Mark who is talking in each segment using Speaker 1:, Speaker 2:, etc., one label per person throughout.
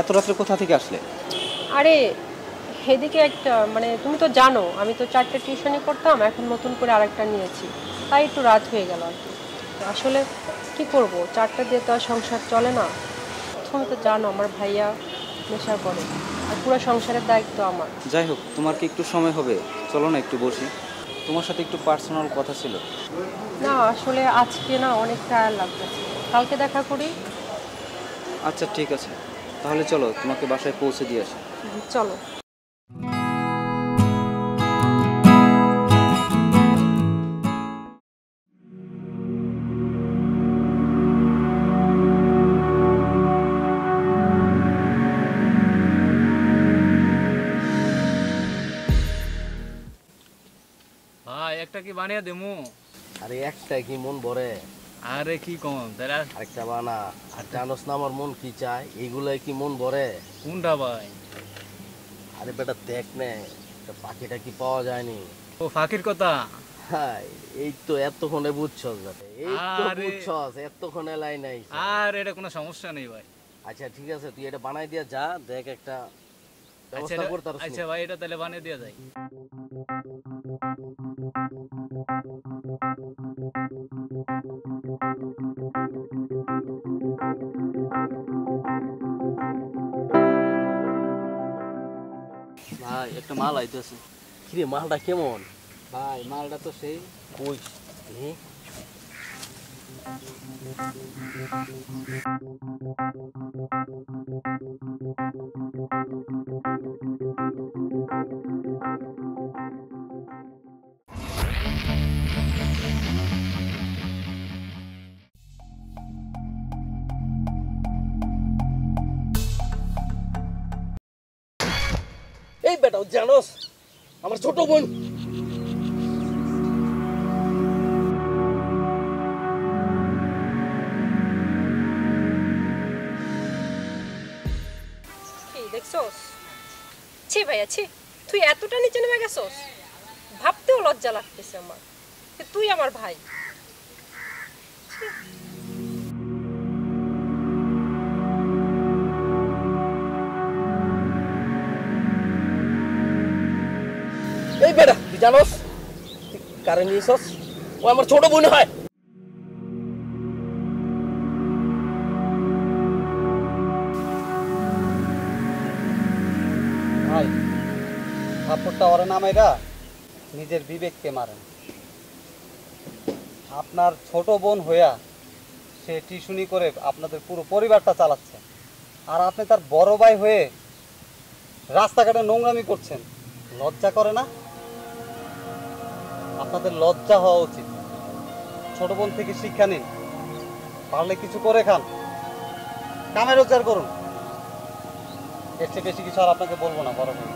Speaker 1: এত রাত্রে কোথা থেকে আসলে?
Speaker 2: আরে এদিকে একটা মানে তুমি তো জানো আমি তো 4টে টিউশনি করতাম, এখন নতুন করে আরেকটা নিয়েছি, তাই একটু রাত হয়ে গেল আর কি। আসলে কি করব, 4টা দিয়ে তো আর সংসার চলে না। তুমি তো জানো আমার ভাইয়া নেশা করে, আর পুরো সংসারের দায়িত্ব আমার।
Speaker 1: যাই হোক, তোমার কি একটু সময় হবে? চলো না একটু বসি, তোমার সাথে একটু পার্সোনাল কথা ছিল।
Speaker 2: না আসলে আজকে না অনেক টায়ার লাগতেছে, কালকে দেখা করি।
Speaker 1: আচ্ছা ঠিক আছে, তাহলে চলো তোমাকে বাসায় পৌঁছে দিয়ে আসি।
Speaker 2: চলো।
Speaker 3: ভাই একটা কি বানিয়ে দেমু?
Speaker 4: আরে একটা কি মন ভরে?
Speaker 3: আরে কি কম তারা
Speaker 4: আরেকটা বানা। আর জানোস না আমার মন কি চায়? এইগুলাই কি মন ভরে?
Speaker 3: কোনটা ভাই?
Speaker 4: আরে বেটা দেখ নে, পাখিটা কি পাওয়া যায়নি?
Speaker 3: ও ফাঁকির কথা।
Speaker 4: হাই, এই তো এতক্ষণে বুঝছস বেটা, এই তো
Speaker 3: আরে
Speaker 4: বুঝছস, এতক্ষণে লাইন আইছে।
Speaker 3: আর এটা কোনো সমস্যা নেই ভাই।
Speaker 4: আচ্ছা ঠিক আছে, তুই এটা বানাই দিয়া যা, দেখ একটা
Speaker 3: আচ্ছা
Speaker 4: ব্যবস্থা করতে পারছিস।
Speaker 3: আচ্ছা ভাই এটা তাহলে বানিয়ে দেওয়া যায়।
Speaker 1: ভাই একটা মাল আইতেছে।
Speaker 4: কিরে মালটা কেমন?
Speaker 1: ভাই মালটা তো সেই
Speaker 4: কই এই বেটা জানোস আমার ছোট বোন
Speaker 2: কি দেখছস? ছি ভাইয়া ছি, তুই এতটা নিচে নেমে গেছস, ভাবতেও লজ্জা লাগতেছে আমার যে তুই আমার ভাই।
Speaker 4: এই বেটা তুই জানোস তুই কারে নিয়েছস? ও আমার ছোট বোন হয়।
Speaker 1: ভাই থাপ্পড়টা ওর নামেরা নিজের বিবেককে মারেন। আপনার ছোট বোন হইয়া সে টিউশনি করে আপনাদের পুরো পরিবারটা চালাচ্ছে, আর আপনি তার বড় ভাই হয়ে রাস্তাঘাটে নোংরামি করছেন। লজ্জা করে না? আপনাদের লজ্জা হওয়া উচিত। ছোট বোন থেকে শিক্ষা নিন, পারলে কিছু করে খান, কামে রোজগার করুন। এর চেয়ে বেশি কিছু আর আপনাকে বলবো না বড় বোন।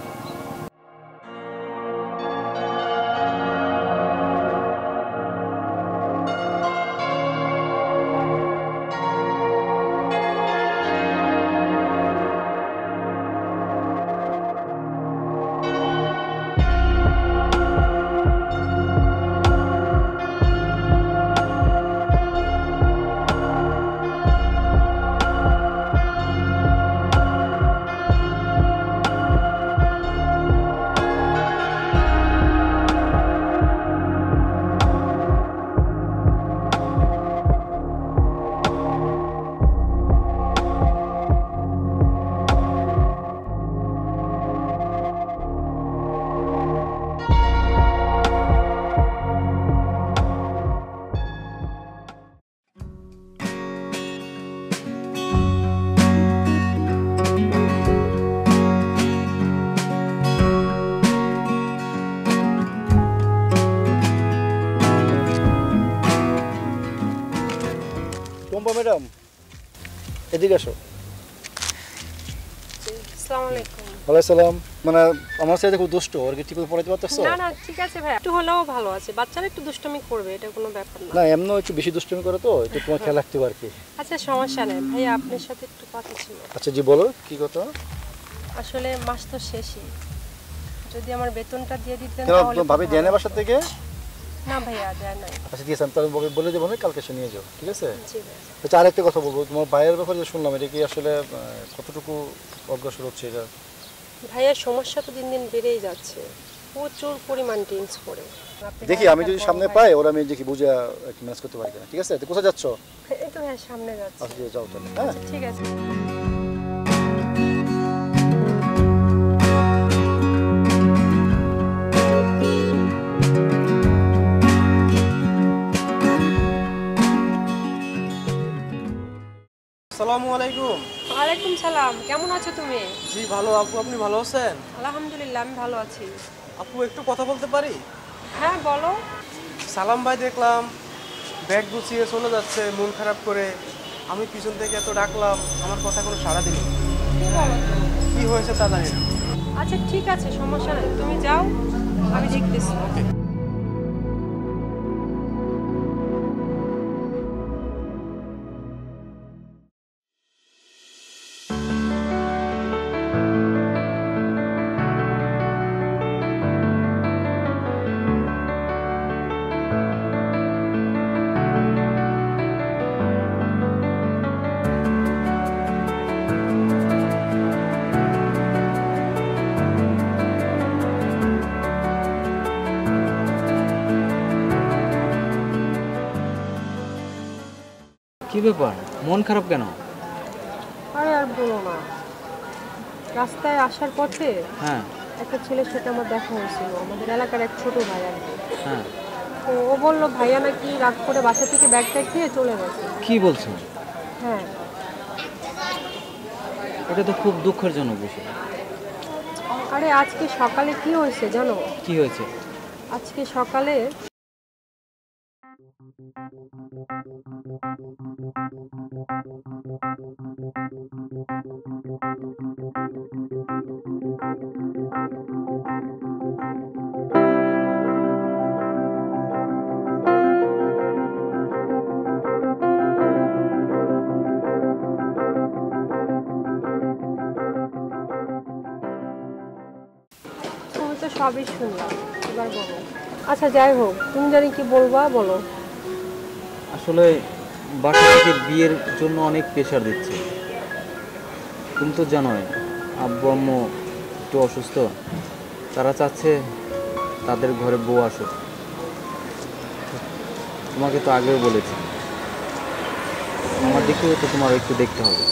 Speaker 5: টম্পা ম্যাডাম এদিকে আসো।
Speaker 2: আসসালামু আলাইকুম।
Speaker 5: ওয়ালাইকুম সালাম। মানে আমার সাথে খুব দুষ্ট, ওর কি ঠিক করে পড়াতে পারতেছো?
Speaker 2: না না ঠিক আছে ভাই, একটু হলেও ভালো আছে, বাচ্চারা একটু দুষ্টুমি করবে, এটা কোনো ব্যাপার না।
Speaker 5: না এমন একটু বেশি দুষ্টুমি করে তো, একটু তোমার খেয়াল রাখতে হবে আর কি।
Speaker 2: আচ্ছা সমস্যা নেই ভাইয়া, আপনার সাথে একটু কথা ছিল।
Speaker 5: আচ্ছা জি বলো, কি কথা?
Speaker 2: আসলে মাস তো শেষই, যদি আমার বেতনটা দিয়ে দিতেন
Speaker 5: কেন
Speaker 2: তাহলে
Speaker 5: ভাবি দেয় না বাসা থেকে?
Speaker 2: না ভাইয়া দেয় নাই।
Speaker 5: আচ্ছা ঠিক আছে, আমি তাহলে বলে দেবো না, কালকে এসে নিয়ে যাও, ঠিক আছে?
Speaker 2: জি ভাইয়া।
Speaker 5: আচ্ছা আরেকটা কথা বলবো, তোমার ভাইয়ের ব্যাপারে যে শুনলাম, এটা কি আসলে কতটুকু অগ্রসর হচ্ছে এটা?
Speaker 2: ভাইয়ার সমস্যা তো দিন দিন বেড়েই যাচ্ছে, প্রচুর পরিমাণ ড্রিঙ্কস করে। আপনি
Speaker 5: দেখি আমি যদি সামনে পাই ওরা, আমি দেখি বুঝে একটু ম্যাচ করতে পারি কিনা, ঠিক আছে? তো কোথায় যাচ্ছ?
Speaker 2: এই তো ভাইয়া সামনে যাচ্ছে।
Speaker 5: আচ্ছা ঠিক আছে, যাও তাহলে। হ্যাঁ
Speaker 2: ঠিক আছে।
Speaker 6: আসসালামু আলাইকুম।
Speaker 2: ওয়ালাইকুম সালাম, কেমন আছো তুমি?
Speaker 6: জি ভালো আপু, আপনি ভালো আছেন?
Speaker 2: আলহামদুলিল্লাহ আমি ভালো আছি।
Speaker 6: আপু একটু কথা বলতে পারি?
Speaker 2: হ্যাঁ বলো।
Speaker 6: সালাম ভাই দেখলাম ব্যাগ গুছিয়ে চলে যাচ্ছে মন খারাপ করে, আমি পিছন থেকে এত ডাকলাম, আমার কথা কোনো সাড়া দিল না।
Speaker 2: কি বলো তো?
Speaker 6: কি হয়েছে তা জানি না।
Speaker 2: আচ্ছা ঠিক আছে, সমস্যা নেই, তুমি যাও, আমি দেখতেছি।
Speaker 3: কি ব্যাপার, মন খারাপ কেন?
Speaker 2: আরে আর বলো না, রাস্তায় আসার পথে
Speaker 3: হ্যাঁ
Speaker 2: একটা ছেলের সাথে আমার দেখা হয়েছিল, আমাদের এলাকার এক ছোট ভাই আর কি।
Speaker 3: হ্যাঁ।
Speaker 2: তো ও বললো ভাইয়া নাকি রাত করে বাসা থেকে ব্যাগ ট্যাগ দিয়ে চলে গেছে।
Speaker 3: কি বলছো?
Speaker 2: হ্যাঁ।
Speaker 3: এটা তো খুব দুঃখজনক বিষয়।
Speaker 2: আরে আজকে সকালে কি হয়েছে জানো?
Speaker 3: কি হয়েছে?
Speaker 2: আজকে সকালে তুমি তো সবই শুনলাম, এবার বলো। আচ্ছা যাই হোক, তুমি জানি কি বলবা, বলো।
Speaker 3: আসলে বাসা থেকে বিয়ের জন্য অনেক প্রেশার দিচ্ছে। তুমি তো জানোই আব্বু আম্মু একটু অসুস্থ, তারা চাচ্ছে তাদের ঘরে বউ আসুক। তোমাকে তো আগেও বলেছি, আমার দিকেও তো তোমার একটু দেখতে হবে।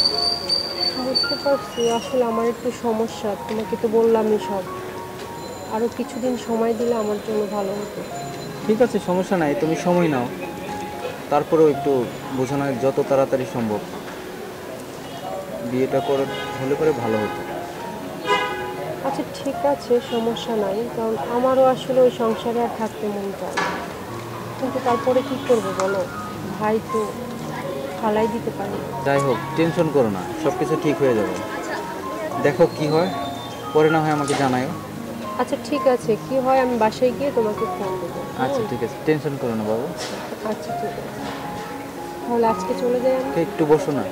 Speaker 2: বুঝতে পারছি, আসলে আমার একটু সমস্যা, তোমাকে তো বললামই সব। আরও কিছুদিন সময় দিলে আমার জন্য ভালো হতো।
Speaker 3: ঠিক আছে, সমস্যা নাই, তুমি সময় নাও, তারপরেও একটু বোঝানো যত তাড়াতাড়ি সম্ভব বিয়েটা করে হলে পরে ভালো হতো।
Speaker 2: আচ্ছা ঠিক আছে, সমস্যা নাই, কারণ আমারও আসলে ওই সংসারে আর থাকতে মন চায় না। কিন্তু তারপরে কি করবো বলো, ভাই তো ফালাই দিতে পারি।
Speaker 3: যাই হোক, টেনশন করো না, সব কিছু ঠিক হয়ে যাবে। দেখো কি হয়, পরে না হয় আমাকে জানাও।
Speaker 2: আচ্ছা ঠিক আছে, কি হয় আমি বাসায় গিয়ে তোমাকে ফোন দেবো।
Speaker 3: আচ্ছা ঠিক আছে, টেনশন করো না বাবু।
Speaker 2: আচ্ছা ঠিক আছে, তাহলে আজকে চলে যাই আমি।
Speaker 3: একটু বসো না।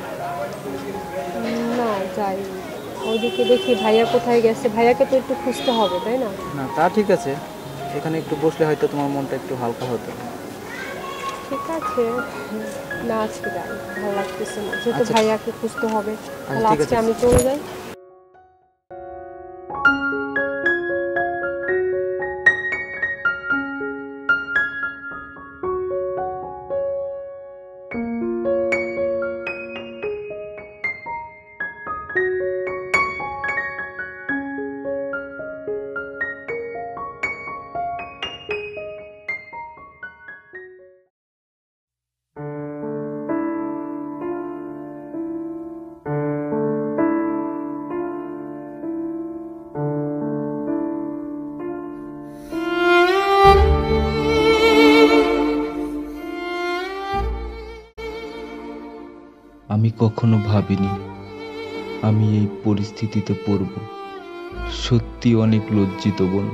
Speaker 2: না যাই, ওইদিকে দেখি ভাইয়া কোথায় গেছে, ভাইয়াকে তো একটু খুঁজতে হবে তাই না?
Speaker 3: না তা ঠিক আছে, এখানে একটু বসলে হয়তো তোমার মনটা একটু হালকা হতো।
Speaker 2: ঠিক আছে, না আজকে যাই, ভালো লাগতেছে না, যেহেতু
Speaker 3: আচ্ছা।
Speaker 2: ভাইয়াকে খুঁজতে হবে, তাহলে
Speaker 3: ঠিক
Speaker 2: আজকে
Speaker 3: আছে।
Speaker 2: আমি চলে যাই।
Speaker 7: আমি কখনো ভাবিনি আমি এই পরিস্থিতিতে পড়ব। সত্যি অনেক লজ্জিত বোন,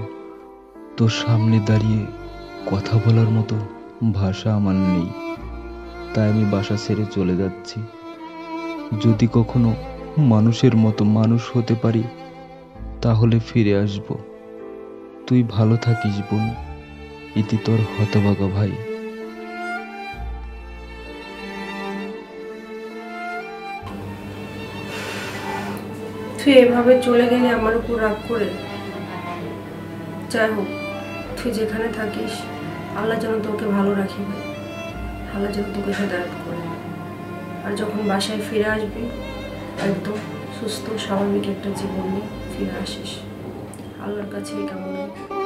Speaker 7: তোর সামনে দাঁড়িয়ে কথা বলার মতো ভাষা আমার নেই, তাই আমি বাসা ছেড়ে চলে যাচ্ছি। যদি কখনো মানুষের মতো মানুষ হতে পারি তাহলে ফিরে আসব। তুই ভালো থাকিস বোন। ইতি তোর হতভাগা ভাই।
Speaker 2: তুই এভাবে চলে গেলে আমার উপর রাগ করে। যাই হোক, তুই যেখানে থাকিস আল্লাহ যেন তোকে ভালো রাখি ভাই, আল্লাহ যেন তোকে হেদায়েত করে। আর যখন বাসায় ফিরে আসবি একদম সুস্থ স্বাভাবিক একটা জীবন নিয়ে ফিরে আসিস। আল্লাহর কাছে এই কামনা।